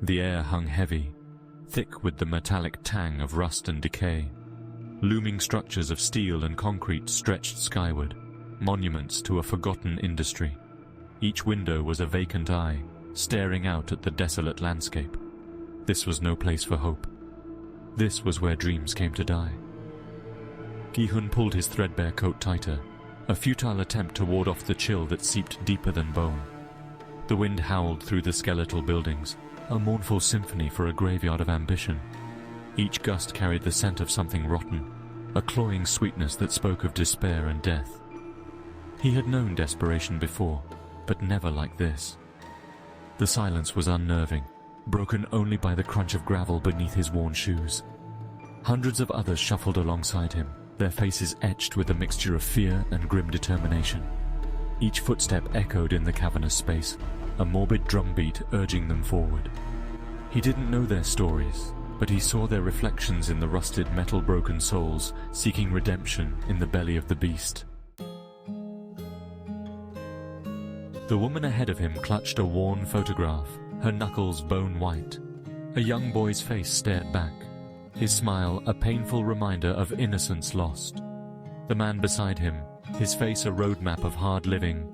The air hung heavy, thick with the metallic tang of rust and decay. Looming structures of steel and concrete stretched skyward, monuments to a forgotten industry. Each window was a vacant eye, staring out at the desolate landscape. This was no place for hope. This was where dreams came to die. Gi-hun pulled his threadbare coat tighter, a futile attempt to ward off the chill that seeped deeper than bone. The wind howled through the skeletal buildings, a mournful symphony for a graveyard of ambition. Each gust carried the scent of something rotten, a cloying sweetness that spoke of despair and death. He had known desperation before, but never like this. The silence was unnerving, broken only by the crunch of gravel beneath his worn shoes. Hundreds of others shuffled alongside him, their faces etched with a mixture of fear and grim determination. Each footstep echoed in the cavernous space, a morbid drumbeat urging them forward. He didn't know their stories, but he saw their reflections in the rusted metal-broken souls seeking redemption in the belly of the beast. The woman ahead of him clutched a worn photograph, her knuckles bone white. A young boy's face stared back, his smile a painful reminder of innocence lost. The man beside him, his face a roadmap of hard living,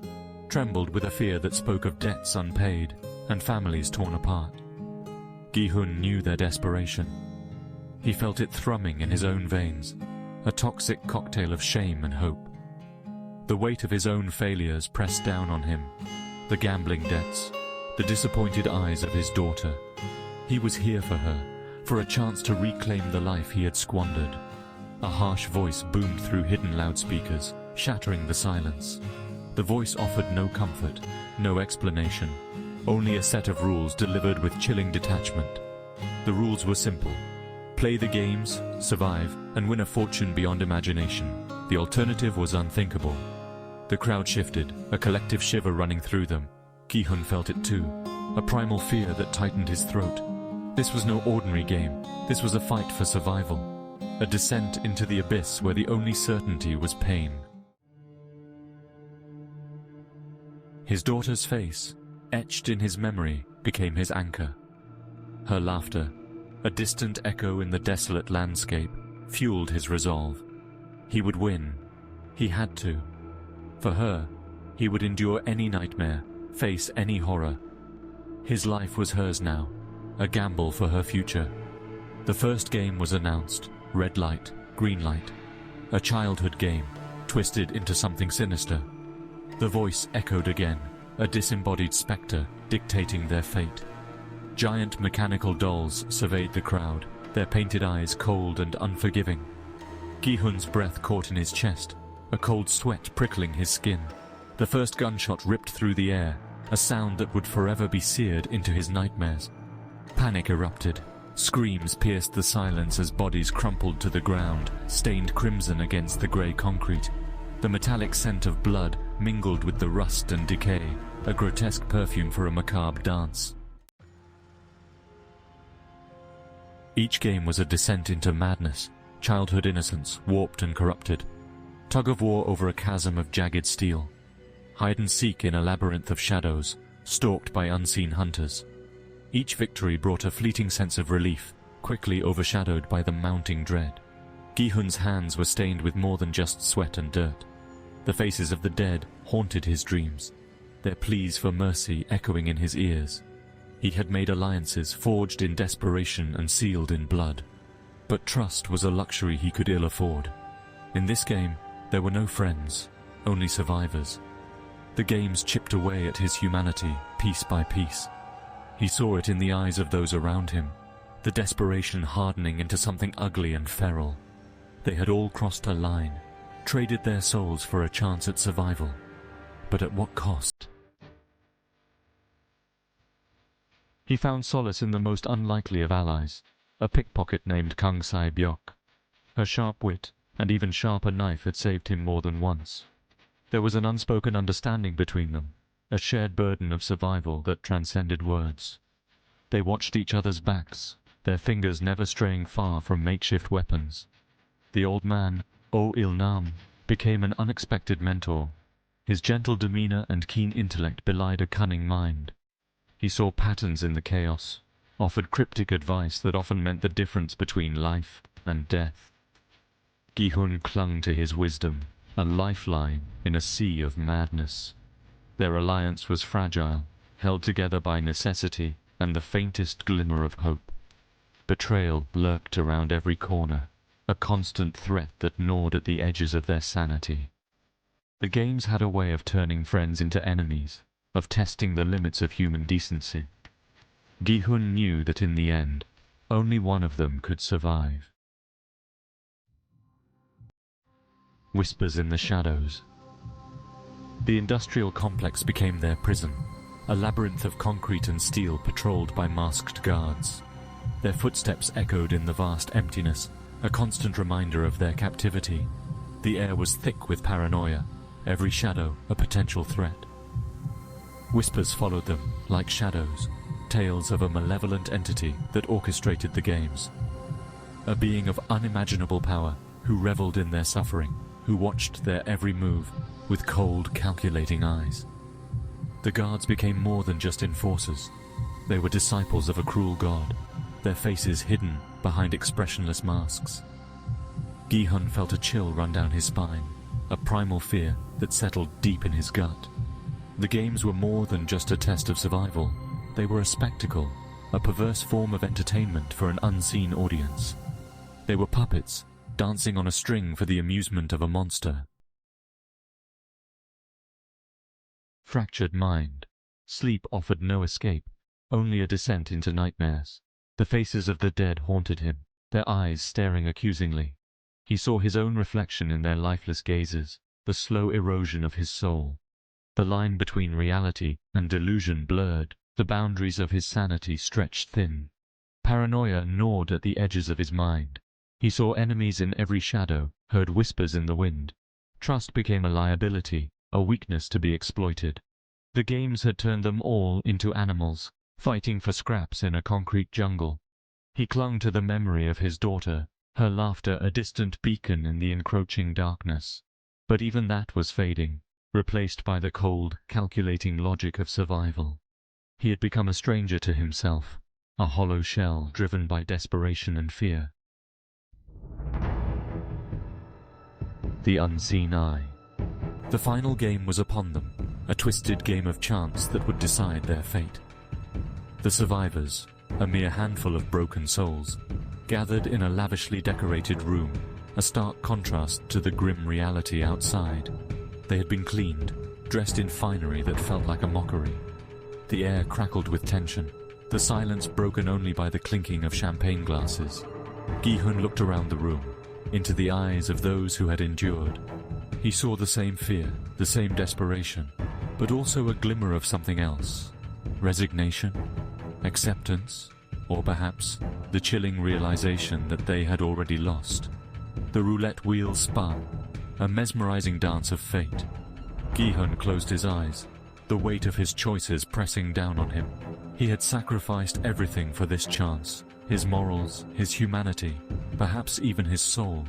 trembled with a fear that spoke of debts unpaid and families torn apart. Gi-hun knew their desperation. He felt it thrumming in his own veins, a toxic cocktail of shame and hope. The weight of his own failures pressed down on him, the gambling debts, the disappointed eyes of his daughter. He was here for her, for a chance to reclaim the life he had squandered. A harsh voice boomed through hidden loudspeakers, shattering the silence. The voice offered no comfort, no explanation, only a set of rules delivered with chilling detachment. The rules were simple. Play the games, survive, and win a fortune beyond imagination. The alternative was unthinkable. The crowd shifted, a collective shiver running through them. Gi-hun felt it too, a primal fear that tightened his throat. This was no ordinary game. This was a fight for survival, a descent into the abyss where the only certainty was pain. His daughter's face, etched in his memory, became his anchor. Her laughter, a distant echo in the desolate landscape, fueled his resolve. He would win. He had to. For her, he would endure any nightmare, face any horror. His life was hers now, a gamble for her future. The first game was announced, red light, green light. A childhood game, twisted into something sinister. The voice echoed again, a disembodied spectre dictating their fate. Giant mechanical dolls surveyed the crowd, their painted eyes cold and unforgiving. Gi-hun's breath caught in his chest, a cold sweat prickling his skin. The first gunshot ripped through the air, a sound that would forever be seared into his nightmares. Panic erupted. Screams pierced the silence as bodies crumpled to the ground, stained crimson against the grey concrete. The metallic scent of blood mingled with the rust and decay, a grotesque perfume for a macabre dance. Each game was a descent into madness, childhood innocence warped and corrupted. Tug-of-war over a chasm of jagged steel. Hide and seek in a labyrinth of shadows, stalked by unseen hunters. Each victory brought a fleeting sense of relief, quickly overshadowed by the mounting dread. Gi-hun's hands were stained with more than just sweat and dirt. The faces of the dead haunted his dreams, their pleas for mercy echoing in his ears. He had made alliances forged in desperation and sealed in blood. But trust was a luxury he could ill afford. In this game, there were no friends, only survivors. The games chipped away at his humanity, piece by piece. He saw it in the eyes of those around him, the desperation hardening into something ugly and feral. They had all crossed a line, traded their souls for a chance at survival. But at what cost? He found solace in the most unlikely of allies, a pickpocket named Kang Sai-byok. Her sharp wit, and even sharper knife had saved him more than once. There was an unspoken understanding between them, a shared burden of survival that transcended words. They watched each other's backs, their fingers never straying far from makeshift weapons. The old man, Oh Il-nam, became an unexpected mentor. His gentle demeanor and keen intellect belied a cunning mind. He saw patterns in the chaos, offered cryptic advice that often meant the difference between life and death. Gi-hun clung to his wisdom, a lifeline in a sea of madness. Their alliance was fragile, held together by necessity and the faintest glimmer of hope. Betrayal lurked around every corner, a constant threat that gnawed at the edges of their sanity. The games had a way of turning friends into enemies, of testing the limits of human decency. Gi-hun knew that in the end, only one of them could survive. Whispers in the shadows. The industrial complex became their prison, a labyrinth of concrete and steel patrolled by masked guards. Their footsteps echoed in the vast emptiness, a constant reminder of their captivity. The air was thick with paranoia, every shadow a potential threat. Whispers followed them, like shadows, tales of a malevolent entity that orchestrated the games. A being of unimaginable power, who reveled in their suffering, who watched their every move with cold, calculating eyes. The guards became more than just enforcers. They were disciples of a cruel god, their faces hidden behind expressionless masks. Gi-hun felt a chill run down his spine, a primal fear that settled deep in his gut. The games were more than just a test of survival. They were a spectacle, a perverse form of entertainment for an unseen audience. They were puppets, dancing on a string for the amusement of a monster. Fractured mind. Sleep offered no escape, only a descent into nightmares. The faces of the dead haunted him, their eyes staring accusingly. He saw his own reflection in their lifeless gazes, the slow erosion of his soul. The line between reality and delusion blurred, the boundaries of his sanity stretched thin. Paranoia gnawed at the edges of his mind. He saw enemies in every shadow, heard whispers in the wind. Trust became a liability, a weakness to be exploited. The games had turned them all into animals, fighting for scraps in a concrete jungle. He clung to the memory of his daughter, her laughter a distant beacon in the encroaching darkness. But even that was fading, replaced by the cold, calculating logic of survival. He had become a stranger to himself, a hollow shell driven by desperation and fear. The unseen eye. The final game was upon them, a twisted game of chance that would decide their fate. The survivors, a mere handful of broken souls, gathered in a lavishly decorated room, a stark contrast to the grim reality outside. They had been cleaned, dressed in finery that felt like a mockery. The air crackled with tension, the silence broken only by the clinking of champagne glasses. Gi-hun looked around the room, into the eyes of those who had endured. He saw the same fear, the same desperation, but also a glimmer of something else. Resignation, acceptance, or perhaps the chilling realization that they had already lost. The roulette wheel spun, a mesmerizing dance of fate. Gi-hun closed his eyes, the weight of his choices pressing down on him. He had sacrificed everything for this chance, his morals, his humanity, perhaps even his soul.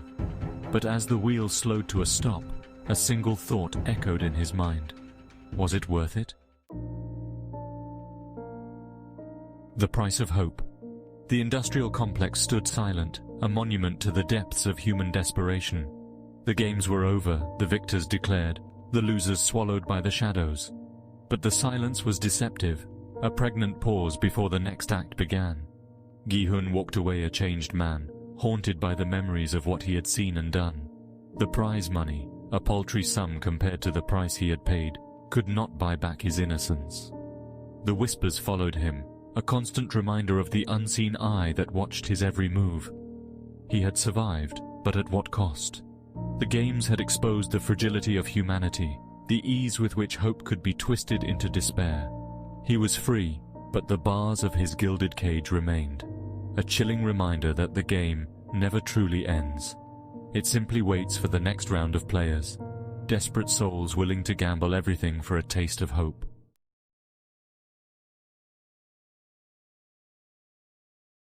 But as the wheel slowed to a stop, a single thought echoed in his mind. Was it worth it? The price of hope. The industrial complex stood silent, a monument to the depths of human desperation. The games were over, the victors declared, the losers swallowed by the shadows. But the silence was deceptive, a pregnant pause before the next act began. Gi-hun walked away a changed man, haunted by the memories of what he had seen and done. The prize money, a paltry sum compared to the price he had paid, could not buy back his innocence. The whispers followed him, a constant reminder of the unseen eye that watched his every move. He had survived, but at what cost? The games had exposed the fragility of humanity, the ease with which hope could be twisted into despair. He was free, but the bars of his gilded cage remained, a chilling reminder that the game never truly ends. It simply waits for the next round of players, desperate souls willing to gamble everything for a taste of hope.